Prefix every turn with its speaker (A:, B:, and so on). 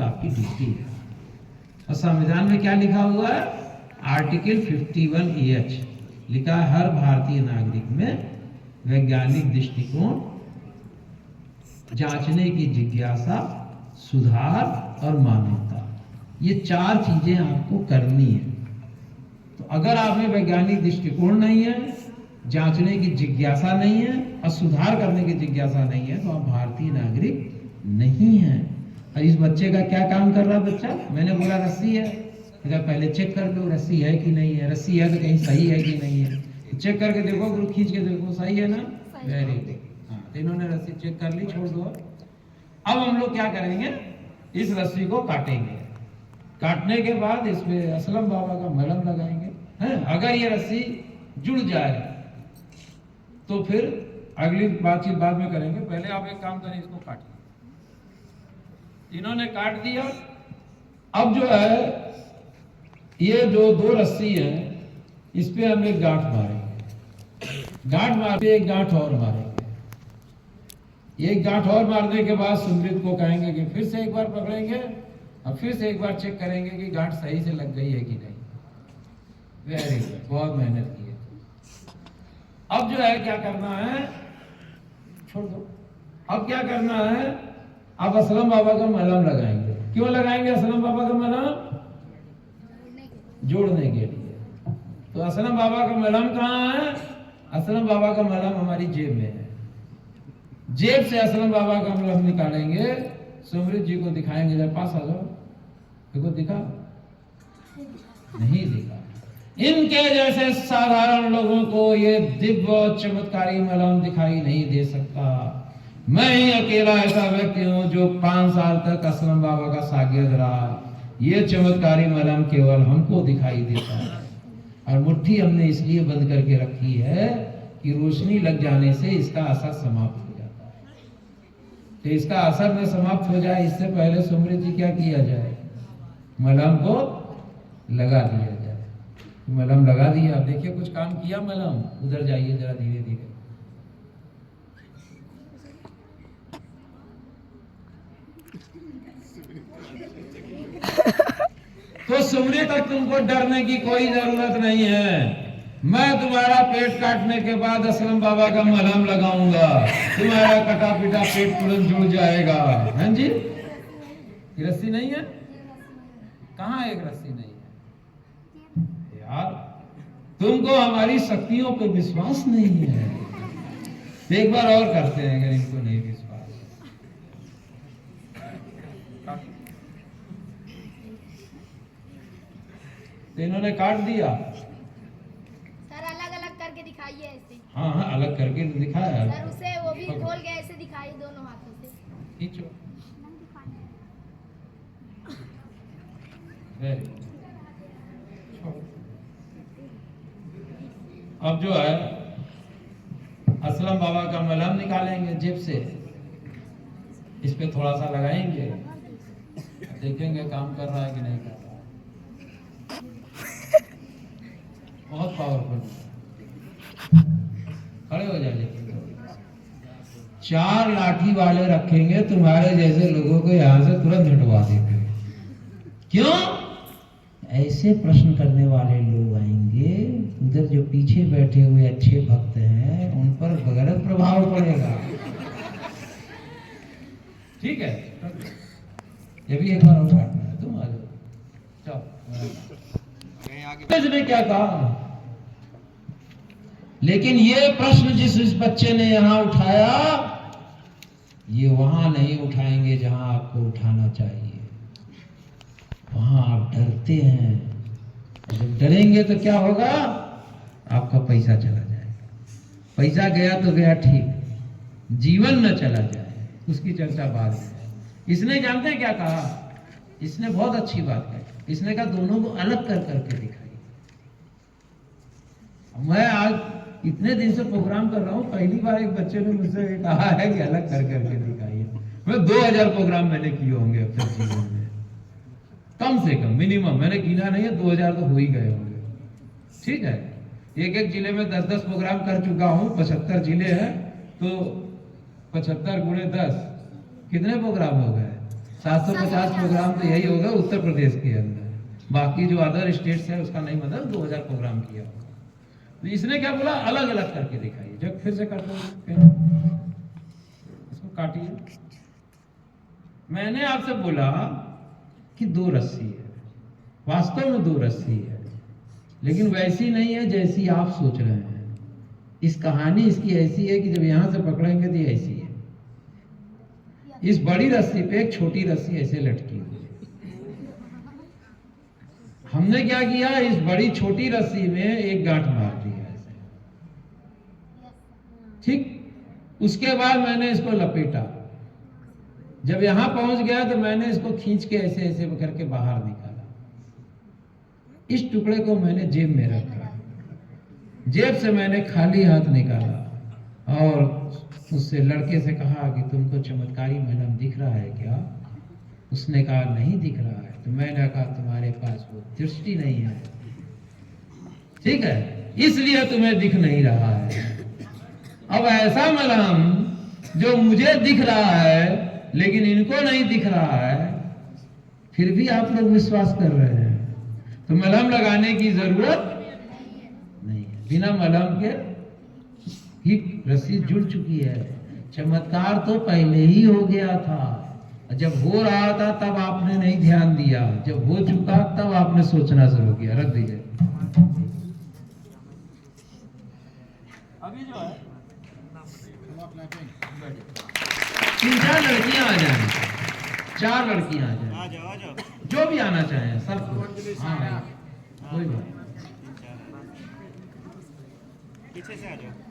A: तो आपकी ड्यूटी है। और संविधान में क्या लिखा हुआ है? आर्टिकल 51(EH) लिखा है, हर भारतीय नागरिक में वैज्ञानिक दृष्टिकोण, जांचने की जिज्ञासा, सुधार और मानवता, ये 4 चीजें आपको करनी है। तो अगर आप में वैज्ञानिक दृष्टिकोण नहीं है, जांचने की जिज्ञासा नहीं है और सुधार करने की जिज्ञासा नहीं है, तो आप भारतीय नागरिक नहीं है। और इस बच्चे का क्या काम कर रहा है बच्चा? मैंने बोला रस्सी है, अगर पहले चेक कर लो रस्सी है कि नहीं है, रस्सी है तो कहीं सही है कि नहीं है, तो चेक करके देखो, ग्रुप खींच के देखो, सही है ना, वेरी गुड। हाँ, तो इन्होंने रस्सी चेक कर ली, छोड़ दो। अब हम लोग क्या करेंगे, इस रस्सी को काटेंगे। काटने के बाद इसमें असलम बाबा का मलहम लगाएंगे, है? अगर ये रस्सी जुड़ जाए तो फिर अगली बातचीत बाद में करेंगे, पहले आप एक काम करें, इसको काटिए। इन्होंने काट दिया। अब जो है ये जो 2 रस्सी है, इस पे हम एक गांठ मारेंगे, गांठ मारते एक गांठ और मारेंगे। एक गांठ और मारने के बाद सुमृत को कहेंगे कि फिर से एक बार पकड़ेंगे और फिर से एक बार चेक करेंगे कि गांठ सही से लग गई है कि नहीं। वेरी गुड, बहुत मेहनत की है। अब जो है क्या करना है, छोड़ दो। अब क्या करना है, आप असलम बाबा का मलहम लगाएंगे। क्यों लगाएंगे असलम बाबा का मलहम? जोड़ने के लिए। तो असलम बाबा का मलहम कहाँ है? असलम बाबा का मलहम हमारी जेब में है। जेब से असलम बाबा का मलहम निकालेंगे, सुमृत जी को दिखाएंगे, जब पास आ जाओ, देखो दिखा, नहीं दिखा। इनके जैसे साधारण लोगों को ये दिव्य चमत्कारी मलहम दिखाई नहीं दे सकता। मैं ही अकेला ऐसा व्यक्ति हूं जो 5 साल तक असलम बाबा का शागिर्द रहा। ये चमत्कारी मलहम केवल हमको दिखाई देता है, और मुट्ठी हमने इसलिए बंद करके रखी है कि रोशनी लग जाने से इसका असर समाप्त हो जाता है। तो इसका असर न समाप्त हो जाए, इससे पहले सुमृत जी क्या किया जाए, मलहम को लगा दिया जाए। मलहम लगा दिया, आप देखिए कुछ काम किया मलहम। उधर जाइए जरा धीरे धीरे। तो सुमृत, तक तुमको डरने की कोई जरूरत नहीं है। मैं तुम्हारा पेट काटने के बाद असलम बाबा का मलहम लगाऊंगा, तुम्हारा कटा पिटा पेट तुरंत जुड़ जाएगा। हैं जी? रस्सी नहीं है? कहाँ एक रस्सी नहीं है यार? तुमको हमारी शक्तियों पे विश्वास नहीं है। एक बार और करते हैं अगर इनको नहीं विश्वास। तो इन्होंने काट दिया।
B: सर अलग अलग करके दिखाइए ऐसे।
A: हाँ हाँ, अलग करके तो दिखाया
B: सर, उसे वो भी खोल के ऐसे दिखाइए दोनों हाथों से।
A: खींचो। अब जो है असलम बाबा का मलहम निकालेंगे जेब से, इस पे थोड़ा सा लगाएंगे, देखेंगे काम कर रहा है कि नहीं कर रहा है। बहुत पावरफुल। खड़े हो जाइए। 4 लाठी वाले रखेंगे, तुम्हारे जैसे लोगों को यहां से तुरंत हटवा देंगे। क्यों? ऐसे प्रश्न करने वाले लोग आएंगे, उधर जो पीछे बैठे हुए अच्छे भक्त हैं उन पर गलत प्रभाव पड़ेगा। ठीक है, ये भी एक बार और काटना है। तुम आ जाओ, चलो। इसने क्या कहा? लेकिन ये प्रश्न जिस इस बच्चे ने यहां उठाया, ये वहां नहीं उठाएंगे जहां आपको उठाना चाहिए। वहां आप डरते हैं। जब डरेंगे तो क्या होगा? आपका पैसा चला जाएगा। पैसा गया तो गया, ठीक, जीवन न चला जाए, उसकी चर्चा बाद में। इसने जानते हैं क्या कहा? इसने बहुत अच्छी बात कही। इसने कहा दोनों को अलग कर करके दिखाई। मैं आज इतने दिन से प्रोग्राम कर रहा हूं, पहली बार एक बच्चे ने मुझसे कहा है कि अलग कर करके दिखाइए। मैं 2000 प्रोग्राम मैंने किए होंगे अब तक जीवन में, कम से कम, मिनिमम। मैंने गिना नहीं है, 2000 तो हो ही गए होंगे। ठीक है, एक एक जिले में 10-10 प्रोग्राम कर चुका हूं। 75 जिले हैं तो 75 × 10 कितने प्रोग्राम हो गए? 750 प्रोग्राम तो यही होगा उत्तर प्रदेश के अंदर, बाकी जो अदर स्टेट्स है उसका नहीं, मतलब 2000 प्रोग्राम किया होगा। तो इसने क्या बोला, अलग अलग करके दिखाइए। जब फिर से करते हैं, इसको काटिए। मैंने आपसे बोला कि 2 रस्सी है, वास्तव में 2 रस्सी है, लेकिन वैसी नहीं है जैसी आप सोच रहे हैं। इस कहानी इसकी ऐसी है कि जब यहां से पकड़ेंगे तो ये ऐसी है। इस बड़ी रस्सी पे एक छोटी रस्सी ऐसे लटकी हुई है। हमने क्या किया, इस बड़ी छोटी रस्सी में एक गांठ मार दिया ऐसे, ठीक। उसके बाद मैंने इसको लपेटा। जब यहां पहुंच गया तो मैंने इसको खींच के ऐसे ऐसे करके बाहर निकाला। इस टुकड़े को मैंने जेब में रखा। जेब से मैंने खाली हाथ निकाला और उससे लड़के से कहा कि तुमको चमत्कारी मलहम दिख रहा है क्या? उसने कहा नहीं दिख रहा है। तो मैंने कहा तुम्हारे पास वो दृष्टि नहीं है, ठीक है, इसलिए तुम्हें दिख नहीं रहा है। अब ऐसा मलहम जो मुझे दिख रहा है लेकिन इनको नहीं दिख रहा है, फिर भी आप लोग विश्वास कर रहे हैं, तो मलहम लगाने की जरूरत नहीं है। बिना मलहम के ही रस्सी जुड़ चुकी है। चमत्कार तो पहले ही हो गया था। जब हो रहा था तब आपने नहीं ध्यान दिया, जब हो चुका तब आपने सोचना शुरू किया। रख दीजिए। अभी जो है 3-4 लड़कियां आ जाएं, 4 लड़कियां आ जाएं,
C: आ जाओ
A: जो भी आना चाहें सब। हाँ कोई बात,
C: पीछे से आ जाओ।